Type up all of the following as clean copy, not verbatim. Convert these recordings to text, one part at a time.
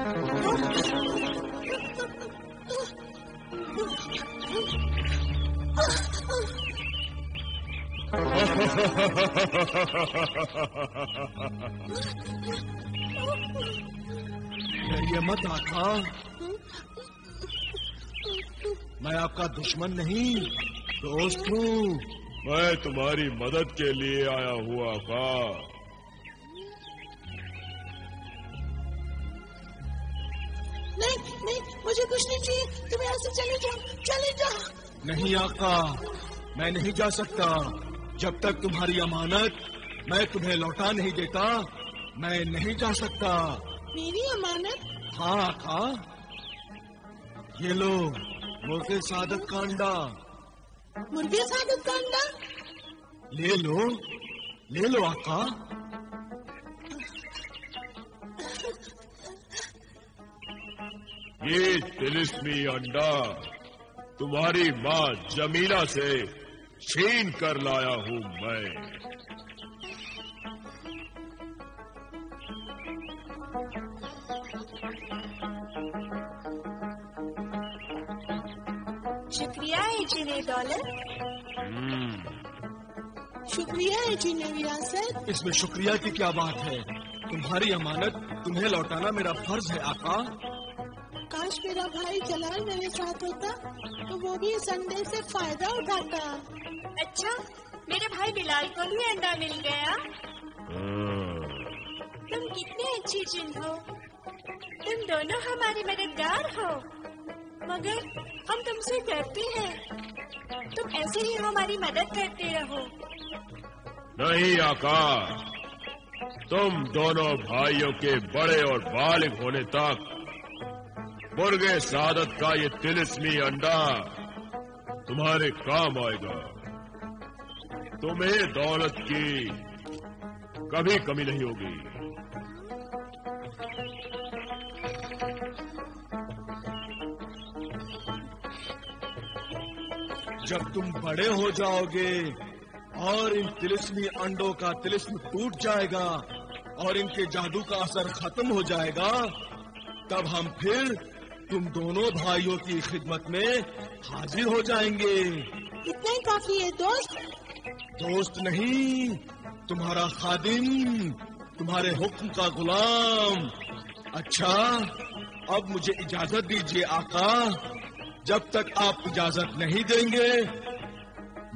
ये मत आका, मैं आपका दुश्मन नहीं, दोस्त हूँ। मैं तुम्हारी मदद के लिए आया हुआ आका। नहीं, मुझे कुछ नहीं चाहिए, तुम यहाँ से चले जाओ। नहीं आका, मैं नहीं जा सकता। जब तक तुम्हारी अमानत मैं तुम्हें लौटा नहीं देता, मैं नहीं जा सकता। मेरी अमानत? हाँ आका, ये लो मुर्गे सादत का अंडा। मुर्गे सादत का अंडा? ले लो आका। ये तिलिस्मी अंडा तुम्हारी माँ जमीला से छीन कर लाया हूँ मैं। शुक्रिया है जिन्हें दौलत। शुक्रिया है जिन्हें विरासत। इसमें शुक्रिया की क्या बात है? तुम्हारी अमानत तुम्हें लौटाना मेरा फर्ज है आका। काश मेरा भाई जलाल मेरे साथ होता तो वो भी इस अंडे से फायदा उठाता। अच्छा, मेरे भाई बिलाल को भी अंडा मिल गया। तुम कितने अच्छे जिन हो, तुम दोनों हमारे मददगार हो, मगर हम तुमसे डरते हैं। तुम ऐसे ही हमारी मदद करते रहो। नहीं आका, तुम दोनों भाइयों के बड़े और बालिग होने तक मुर्गे सादत का ये तिलिस्मी अंडा तुम्हारे काम आएगा। तुम्हें दौलत की कभी कमी नहीं होगी। जब तुम बड़े हो जाओगे और इन तिलिस्मी अंडों का तिलिस्म टूट जाएगा और इनके जादू का असर खत्म हो जाएगा, तब हम फिर तुम दोनों भाइयों की खिदमत में हाजिर हो जाएंगे। इतना ही काफी है दोस्त। दोस्त नहीं, तुम्हारा खादिम, तुम्हारे हुक्म का गुलाम। अच्छा, अब मुझे इजाजत दीजिए आका। जब तक आप इजाजत नहीं देंगे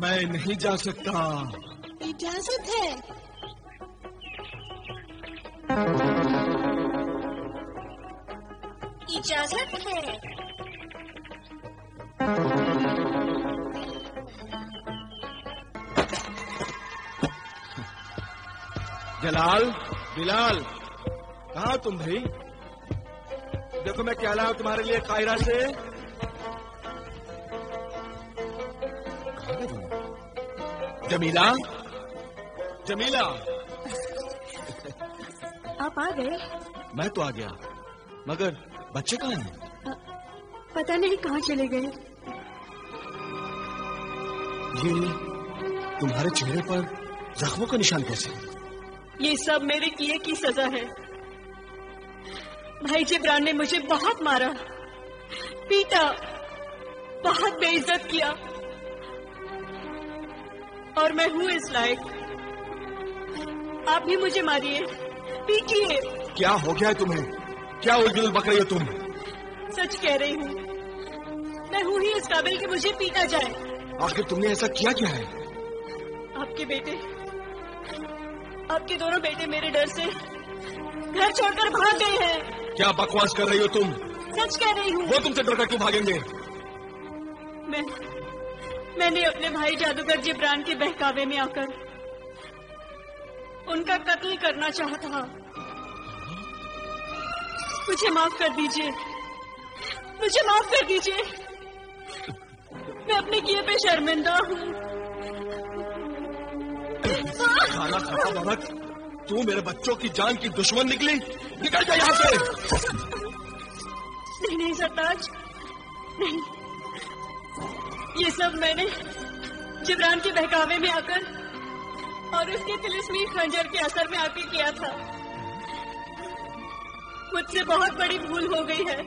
मैं नहीं जा सकता। इजाजत है? इजाजत है। जलाल, बिलाल, कहाँ तुम भाई? देखो मैं क्या लाया तुम्हारे लिए कायरा से। जमीला, जमीला, आप आ गए? मैं तो आ गया, मगर बच्चे कहाँ हैं? पता नहीं कहाँ चले गए। ये तुम्हारे चेहरे पर जख्मों का निशान कैसे? ये सब मेरे किए की सजा है। भाई जिब्रान ने मुझे बहुत मारा, पीटा, बहुत बेइज्जत किया, और मैं हूँ इस लायक। आप भी मुझे मारिए, पीटिए। क्या हो गया है तुम्हें? क्या उलझुल बक रही हो तुम? सच कह रही हूँ, मैं हूँ ही इस काबिल कि मुझे पीटा जाए। आखिर तुमने ऐसा किया क्या है? आपके बेटे, आपके दोनों बेटे मेरे डर से घर छोड़कर भाग गए हैं। क्या बकवास कर रही हो तुम? सच कह रही हूँ। वो तुमसे डरकर क्यों भागेंगे? मैंने अपने भाई जादूगर जिब्रान के बहकावे में आकर उनका कत्ल करना चाहा था। मुझे माफ कर दीजिए, मुझे माफ कर दीजिए। मैं अपने किए पे शर्मिंदा हूँ। खाना खराब औरत, तू मेरे बच्चों की जान की दुश्मन निकली। निकल जा यहाँ से। नहीं सरताज, नहीं। ये सब मैंने जिब्रान के बहकावे में आकर और उसके तिलिस्मी खंजर के असर में आकर किया था। मुझसे बहुत बड़ी भूल हो गई है।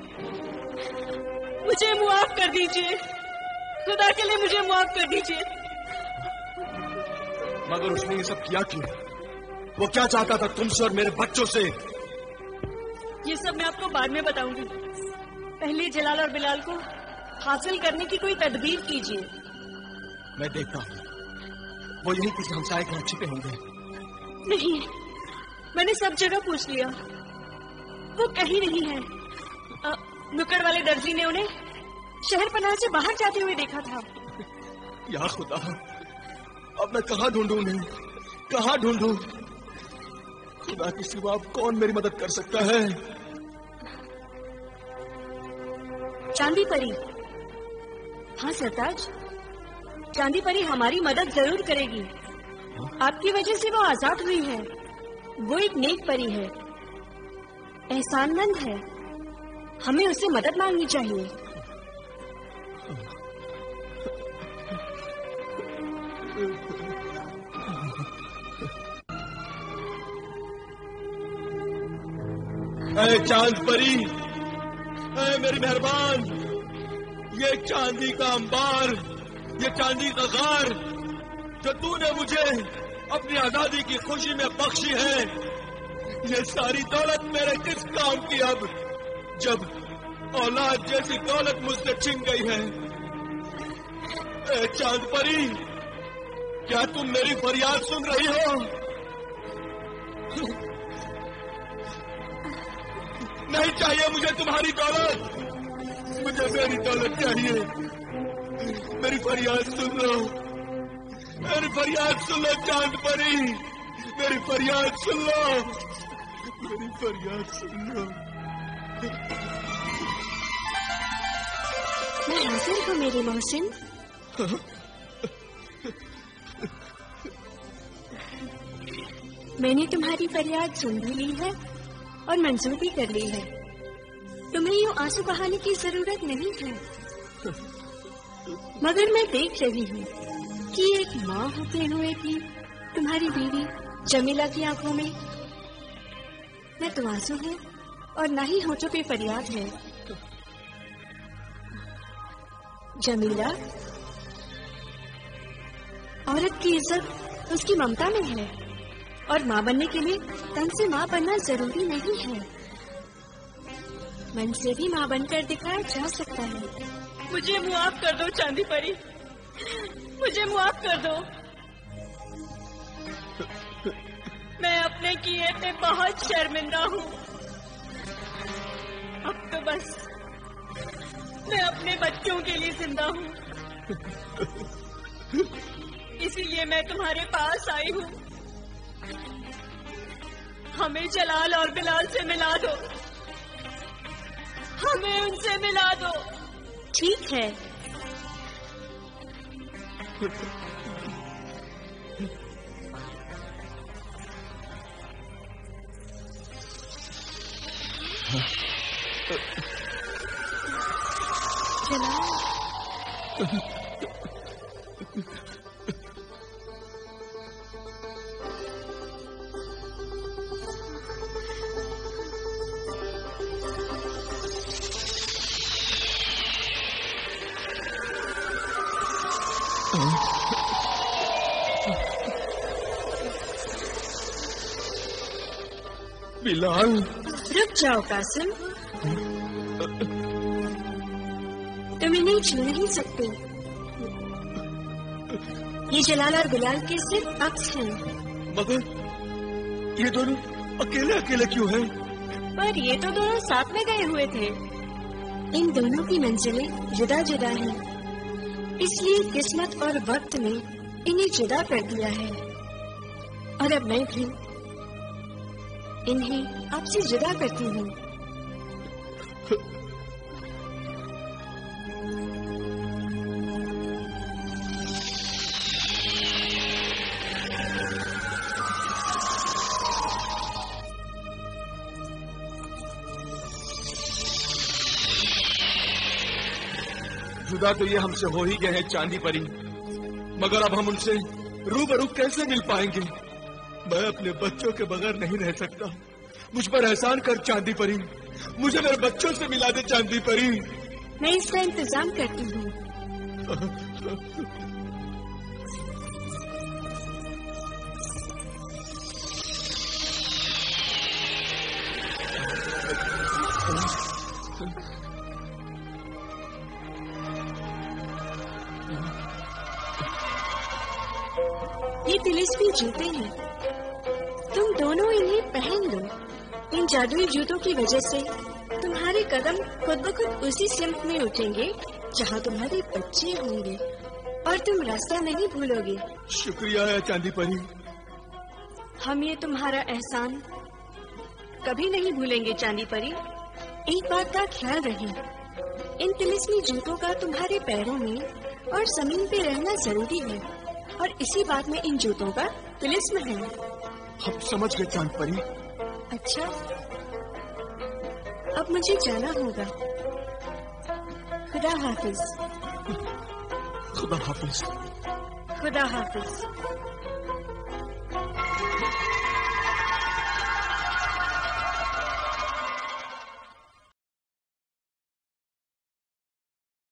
मुझे मुआफ कर दीजिए, खुदा के लिए मुझे मुआफ कर दीजिए। मगर उसने ये सब किया क्यों? वो क्या चाहता था तुमसे और मेरे बच्चों से? ये सब मैं आपको बाद में बताऊंगी। पहले जलाल और बिलाल को हासिल करने की कोई तदबीर कीजिए। मैं देखता हूँ, वो यही किसी हमसाये के छिपे होंगे। नहीं, मैंने सब जगह पूछ लिया, वो कहीं नहीं है। नुक्कड़ वाले दर्जी ने उन्हें शहर पनाह से बाहर जाते हुए देखा था। या खुदा, अब मैं कहाँ ढूंढूं उन्हें, कहाँ ढूंढूं? खुदा के सिवा अब कौन मेरी मदद कर सकता है? चांदी परी। हाँ सरताज, चांदी परी हमारी मदद जरूर करेगी। आपकी वजह से वो आजाद हुई है। वो एक नेक परी है, एहसानमंद है। हमें उससे मदद मांगनी चाहिए। ऐ चांद परी, ऐ मेरी मेहरबान, ये चांदी का अंबार, ये चांदी का गार जो तूने मुझे अपनी आजादी की खुशी में बख्शी है, ये सारी दौलत मेरे किस काम की अब, जब औलाद जैसी दौलत मुझसे छिन गई है? ए चांद परी, क्या तुम मेरी फरियाद सुन रही हो? नहीं चाहिए मुझे तुम्हारी दौलत, मुझे मेरी दौलत चाहिए। मेरी फरियाद सुन लो, मेरी फरियाद सुन लो चांद परी, मेरी फरियाद सुन लो, मेरी फरियाद सुन लो। मैं हाजिर हूँ मेरे मोहसिन। मैंने तुम्हारी फरियाद सुन भी ली है और मंजूर भी कर ली है। तुम्हें यूँ आंसू बहाने की जरूरत नहीं है। मगर मैं देख रही हूँ कि एक माँ होते हुए भी तुम्हारी बीवी जमीला की आंखों में न तो आंसू है और न ही होठों पे फरियाद है। जमीला, औरत की इज्जत उसकी ममता में है और माँ बनने के लिए तन से माँ बनना जरूरी नहीं है। मन से भी माँ बनकर दिखाया जा सकता है। मुझे मुआफ कर दो चांदी परी, मुझे मुआफ कर दो। मैं अपने किए पे बहुत शर्मिंदा हूँ। अब तो बस मैं अपने बच्चों के लिए जिंदा हूँ, इसीलिए मैं तुम्हारे पास आई हूँ। हमें जलाल और बिलाल से मिला दो, हमें उनसे मिला दो। ठीक है, बिलाल, रुक जाओ कासिम, तुम इन्हें छू नहीं सकते। ये जलाल और बिलाल के सिर्फ अक्स हैं। मगर ये दोनों अकेले अकेले क्यों हैं? पर ये तो दोनों साथ में गए हुए थे। इन दोनों की मंजिलें जुदा जुदा हैं, इसलिए किस्मत और वक्त ने इन्हें जुदा कर दिया है। और अब मैं भी इन्हें आपसे जुदा करती हूँ। जुदा तो ये हमसे हो ही गए हैं चांदी परी, मगर अब हम उनसे रूबरू कैसे मिल पाएंगे? मैं अपने बच्चों के बगैर नहीं रह सकता, मुझ पर एहसान कर चांदी परी, मुझे मेरे बच्चों से मिला दे चांदी परी। मैं इसका इंतजाम करती हूँ। ये तिलिस्मी जूते हैं, तुम दोनों इन्हें पहन लो। इन जादुई जूतों की वजह से तुम्हारे कदम खुद ब खुद उसी सिमत में उठेंगे जहाँ तुम्हारे बच्चे होंगे, और तुम रास्ता नहीं भूलोगे। शुक्रिया है चांदी परी। हम ये तुम्हारा एहसान कभी नहीं भूलेंगे चांदी परी। एक बात का ख्याल रहे, इन तिलिस्मी जूतों का तुम्हारे पैरों में और जमीन पे रहना जरूरी है, और इसी बात में इन जूतों का तिलिस्म है। हम समझ गए चांद परी। अच्छा, अब मुझे जाना होगा। खुदा हाफिज। खुदा हाफिज। खुदा हाफिज।